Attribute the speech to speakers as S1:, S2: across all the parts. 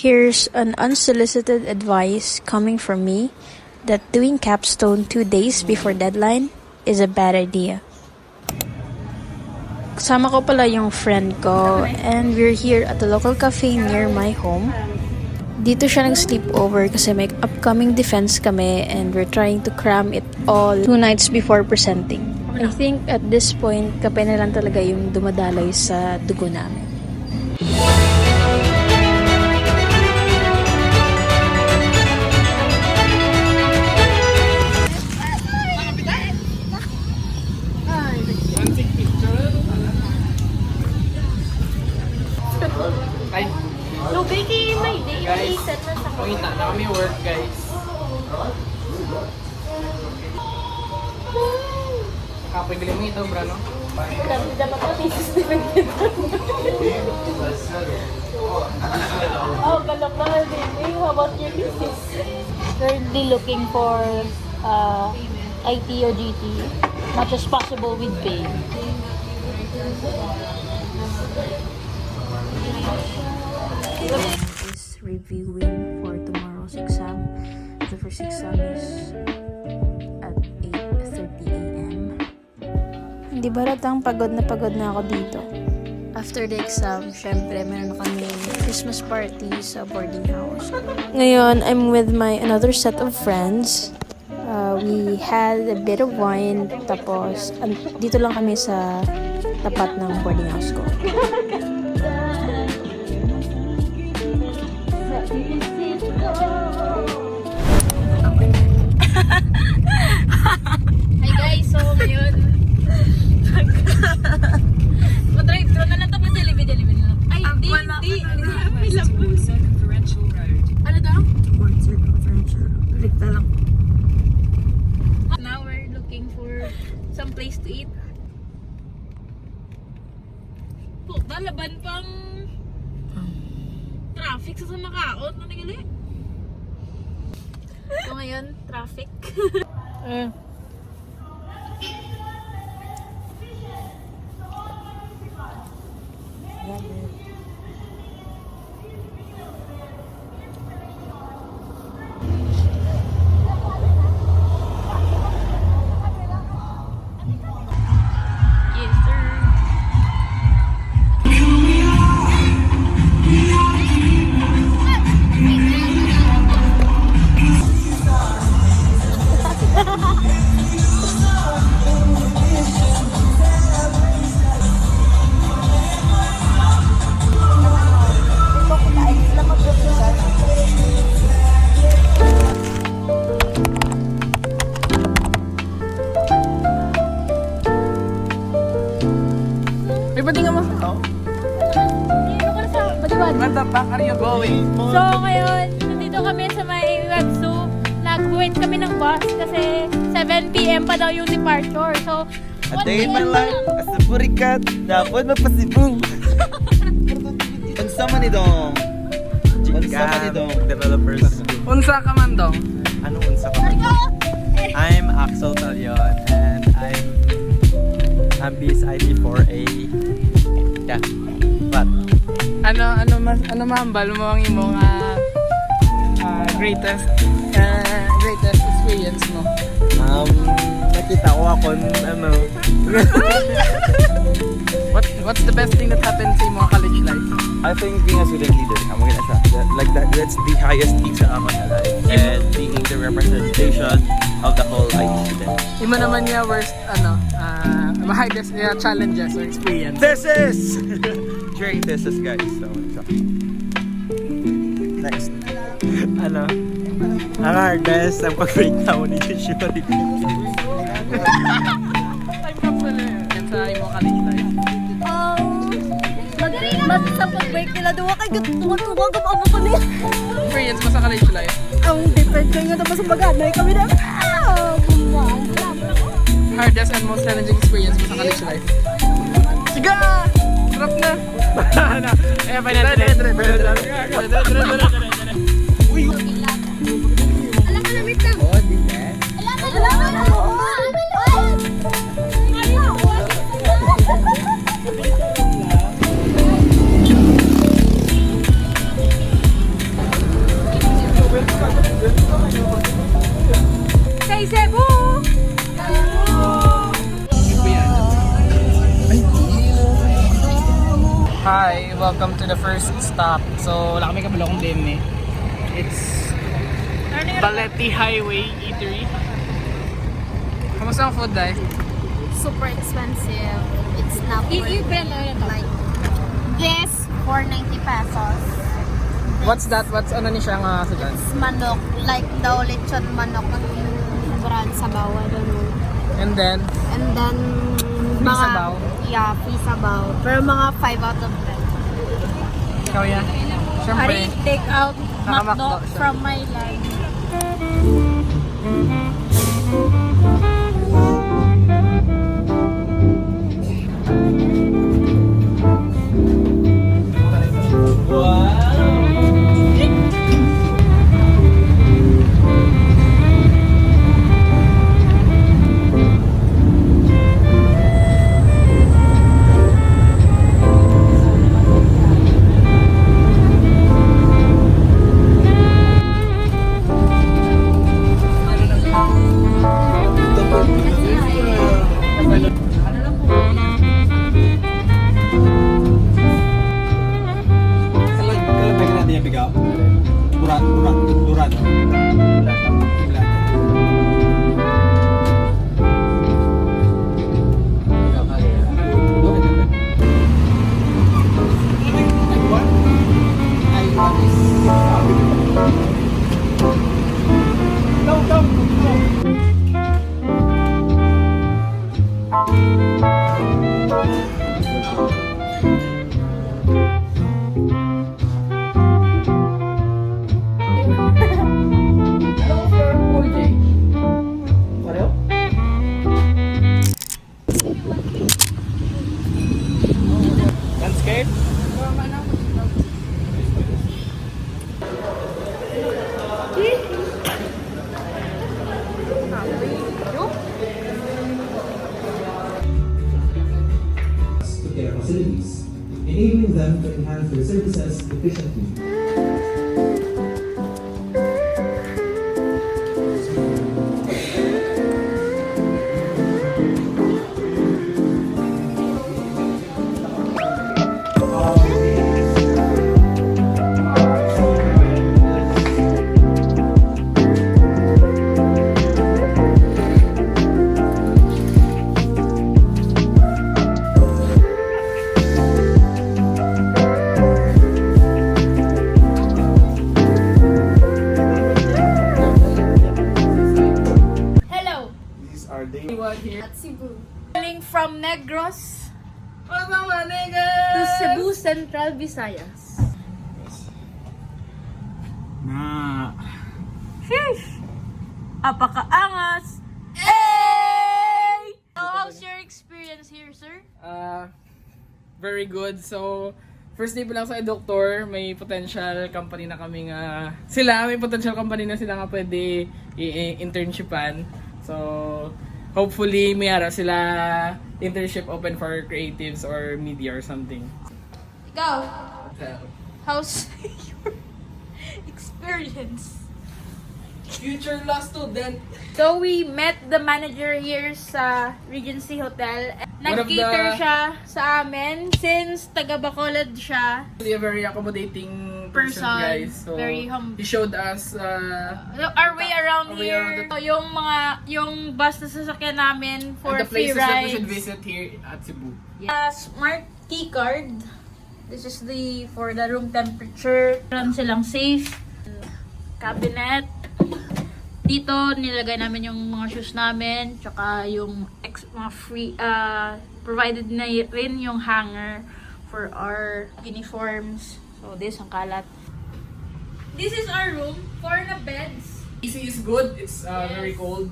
S1: Here's an unsolicited advice coming from me that doing capstone 2 days before deadline is a bad idea. Kasama ko pala yung friend ko and we're here at a local cafe near my home. Dito siya nag-sleepover kasi may upcoming defense kami and we're trying to cram it all 2 nights before presenting. I think at this point, kape na lang talaga yung dumadaloy sa dugo namin.
S2: Ay,
S3: No, Becky, may day.
S2: guys,
S3: Set na sa
S2: pakita na kami work, guys. Kapoy, bili mo ito, bro, no?
S3: Grabe, dapat po thesis defended. Oh, galap na din. How about your thesis? Currently looking for IT or GT. Much as possible with pay.
S1: Is reviewing for tomorrow's exam. The first exam is at 8:30 a.m. Hindi ba ratang pagod na ako dito? After the exam, syempre meron na kami Christmas party sa boarding house. Ngayon, I'm with my another set of friends. We had a bit of wine, tapos dito lang kami sa tapat ng boarding house ko.
S3: Hi guys, so ngayon mag-drive-thru na lang ito, Jollibee na lang. Ay, hindi. Ano daw? Now we're looking for some place to eat. Puta, laban pang traffic sa nakaot na nagali. So ngayon, traffic. Yes, sir.
S2: May patinga mo? Oo. Where the fuck are you going?
S3: So ngayon, nandito kami sa may web zoo. Nag-wait kami ng bus kasi 7 PM pa daw yung departure. So,
S4: A day in my life as a purikat, dapat mapasibong. Unsa man idong? Unsa man idong? Developers.
S2: Unsa ka man dong?
S4: Anong unsa ka man? I'm Axel Talion and I'm Ambis IT4A. Yeah. What?
S2: Ano mambal mo ang imong greatest experience mo?
S4: Nakita ko akong ano.
S2: What's the best thing that happened sa imong college life?
S4: I think being a student leader, that's the highest peak sa among life. And being the representation of the whole IT student.
S2: Imo naman niya worst hardest challenges or experience.
S4: This is during this is guys. So next. Ano? Ang hardest ang pag-breakdown ni Joshua.
S2: Ay, problem yan sa imong college life.
S3: mas sa pag-break nila, duwa kay tuwag ang amo ko niya.
S2: Experience mo sa college life?
S3: Ang different kayo nga tapos mag-anay kami na.
S2: Hardest and most challenging experience mo sa college life? Siga! Sarap na! Eh, pa na.
S3: Alam ka na, wait lang.
S4: Oh, di ba?
S3: Alam ka na.
S2: Hi, welcome to the first stop. So, wala kami kabalokong din eh. It's Balete Highway Eatery. Kamusta ang food, Day?
S5: Super expensive. It's not worth like this 490 pesos.
S2: What's that? What's ano ni siya nga sa dyan?
S5: It's manok, like the lechon manok ng brand sabaw, I don't know.
S2: And then,
S5: And then
S2: Free sabaw?
S5: Yeah, free sabaw. Pero mga 5 out of 10.
S2: ikaw yan? Siyempre,
S3: Take out
S2: Nakamakdo
S3: McDo
S2: siya.
S3: from my life.
S6: Kalau pengen nanti yang pegang duran.
S2: landscape.
S7: To their facilities, enabling them to enhance their services efficiently.
S3: Hello!
S6: These are day.
S3: At Cebu. Calling from Negros to Cebu Central, Visayas.
S2: Na.
S3: Sheesh! Apakaangas! Hey! So, how's your experience here, sir?
S2: Very good. So, first day pa lang sa Doctor, may potential company na kami nga. May potential company na sila nga pwede i-internshipan. So, hopefully, mayara sila internship open for creatives or media or something.
S3: Ikaw, how's your experience?
S2: Future law student.
S3: So, we met the manager here sa Regency Hotel.
S2: One of
S3: Nag-cater
S2: the-
S3: siya sa amin since taga Bacolod siya.
S2: Really a very accommodating person,
S3: Person.
S2: guys. So,
S3: Very humble.
S2: he showed us
S3: Our way around
S2: Our way
S3: here,
S2: around
S3: yung bus na sasakyan namin for
S2: the
S3: free
S2: places that we
S3: rides.
S2: should visit here at Cebu.
S3: Smart key card. This is for the room temperature. Meron silang safe. Cabinet. Dito nilagay namin yung mga shoes namin, tsaka yung mga free provided na rin yung hanger for our uniforms. So this ang kalat. This is our room for the beds.
S2: AC is good. It's very cold,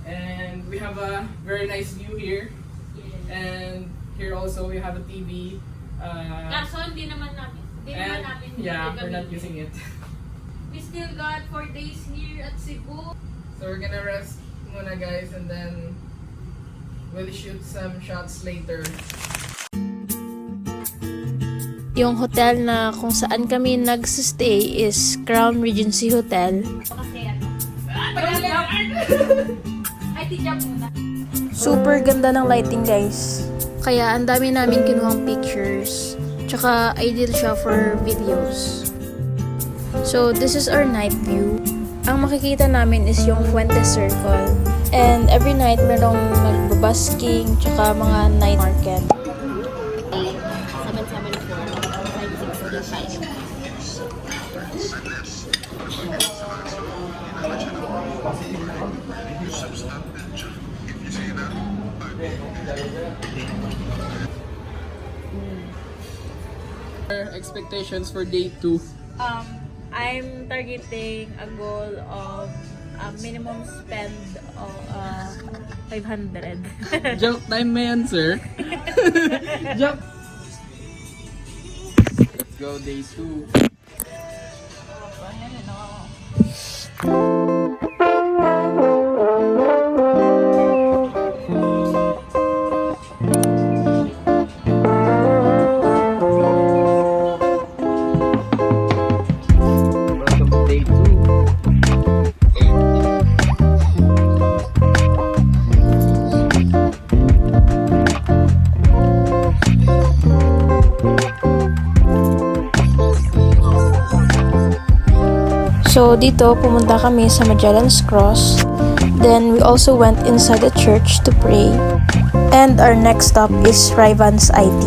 S2: and we have a very nice view here. And here also we have a TV.
S3: Kaso hindi naman namin.
S2: We're not using it.
S3: We still got 4 days here at Cebu.
S2: So we're gonna rest muna, guys, and then we'll shoot some shots later.
S1: Yung hotel na kung saan kami nag-stay is Crown Regency Hotel.
S3: Kasi ano. Ay, tijab muna.
S1: Super ganda ng lighting, guys. Kaya ang dami namin kinuhang pictures. Tsaka ideal siya for videos. So this is our night view. Ang makikita namin is yung Fuentes Circle. And every night merong nagbabasking tsaka mga night market.
S5: 774-565.
S2: Expectations for day 2.
S3: I'm targeting a goal of a minimum spend of 500.
S2: Joke time mo yan, sir. Joke. Let's go day 2. Welcome to day 2.
S1: So dito pumunta kami sa Magellan's Cross. Then we also went inside the church to pray. And our next stop is Rivans IT.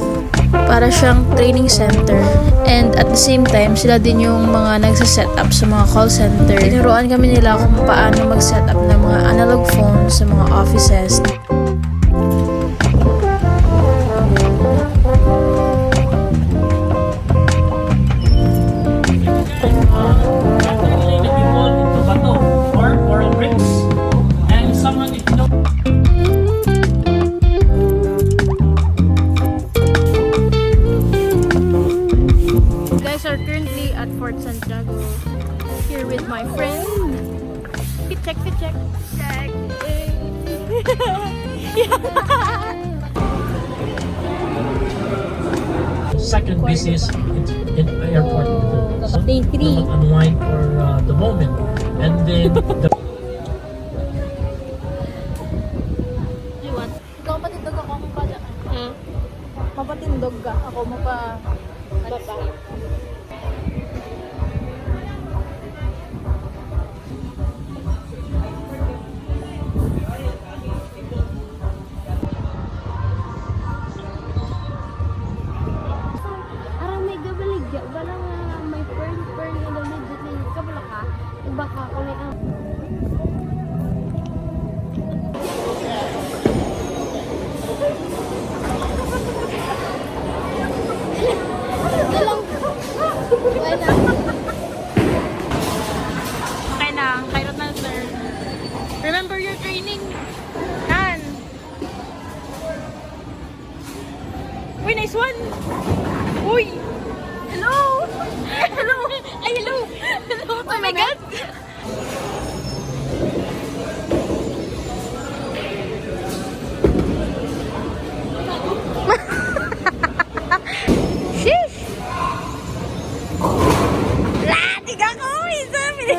S1: Para siyang training center. And at the same time, sila din yung mga nagsa-set up sa mga call center. Tinuruan kami nila kung paano mag-set up ng mga analog phones sa mga offices. You guys are currently at Fort Santiago. Here with my friend. Fit check. Check.
S8: Second busiest in airport.
S1: Day 3.
S8: Unwind for the moment, and then the
S1: Ikaw patindog ako pa dyan. Mapatindog ka. Ako mapa... Baba.
S5: Arang may gabaligya. Wala nga may pearl nga daw legit na yun. Kabala ka? Iba ka ko na ang...
S3: Okay na, kairot na sir. Remember your training? Han! Uy, nice one! Uy! Hello! Hello! Ay, hello! Hello! Oh my God! Sheesh! Tiga ko! Sabi!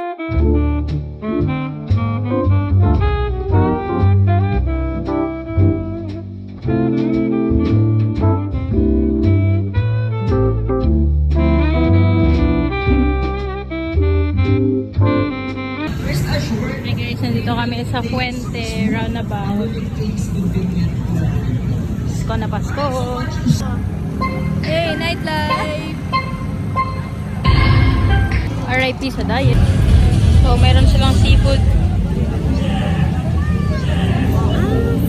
S3: Hey guys, nandito kami sa Fuente Roundabout. Pasko na Pasko! Hey, nightlife! RIP sa diet. So, meron silang seafood.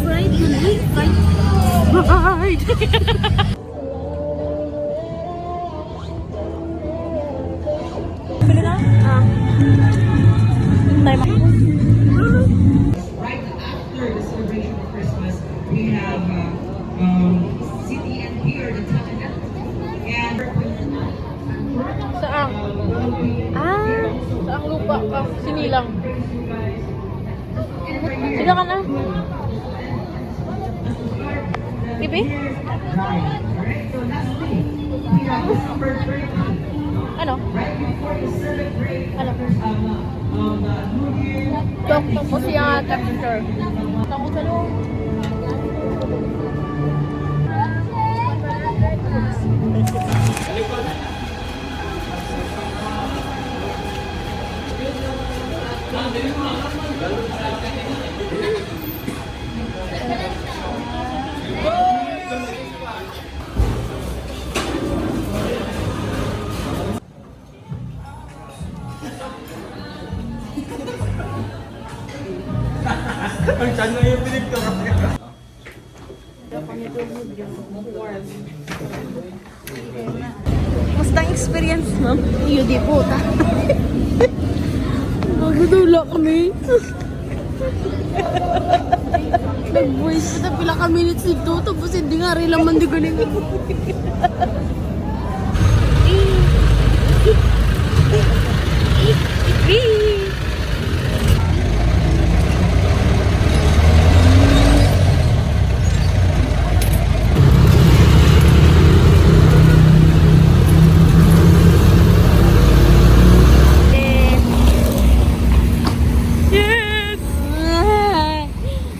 S5: Fried hali? Fried?
S3: Pili na? Time.
S9: Right after the celebration of Christmas, we have City and Pier, the Tatanat, and
S3: Saan? Saan lupa ka? Sinilang. Sila ka na? Bibi? Ano? Ano? Doktor mo siya temperature. Takot sa loob.
S6: Chan lang yung pinicture.
S1: Musta ang experience mo?
S5: Iyo di puta. Magdudula kami. Nag-voice pa na pila ka minutes dito. Tapos hindi nga rin lang mandigaling.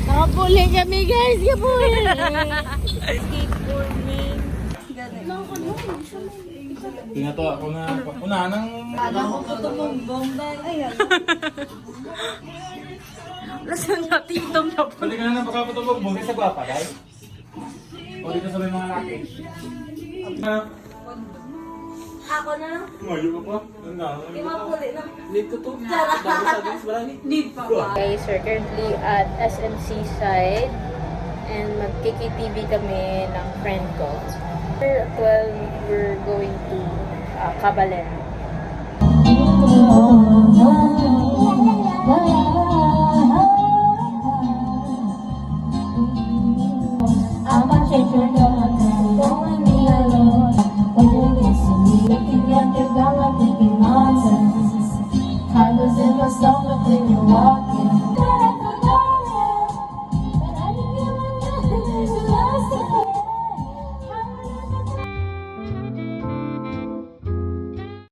S5: Nakapuli kami guys. Kapuli.
S6: Tingnan to, ako na, nang...
S1: Lasang na titong na po.
S6: Pwede ka na napakapatubog, bungkit sa guwapa, guys. O dito sa may mga laki.
S5: Ako na lang.
S6: Ngayon ka pa?
S5: Mapuli na.
S1: Guys, we're currently at SMC side and magkiki-TV kami ng friend ko. At 12, we're going to Cabalen.
S5: I was in my stomach when you walked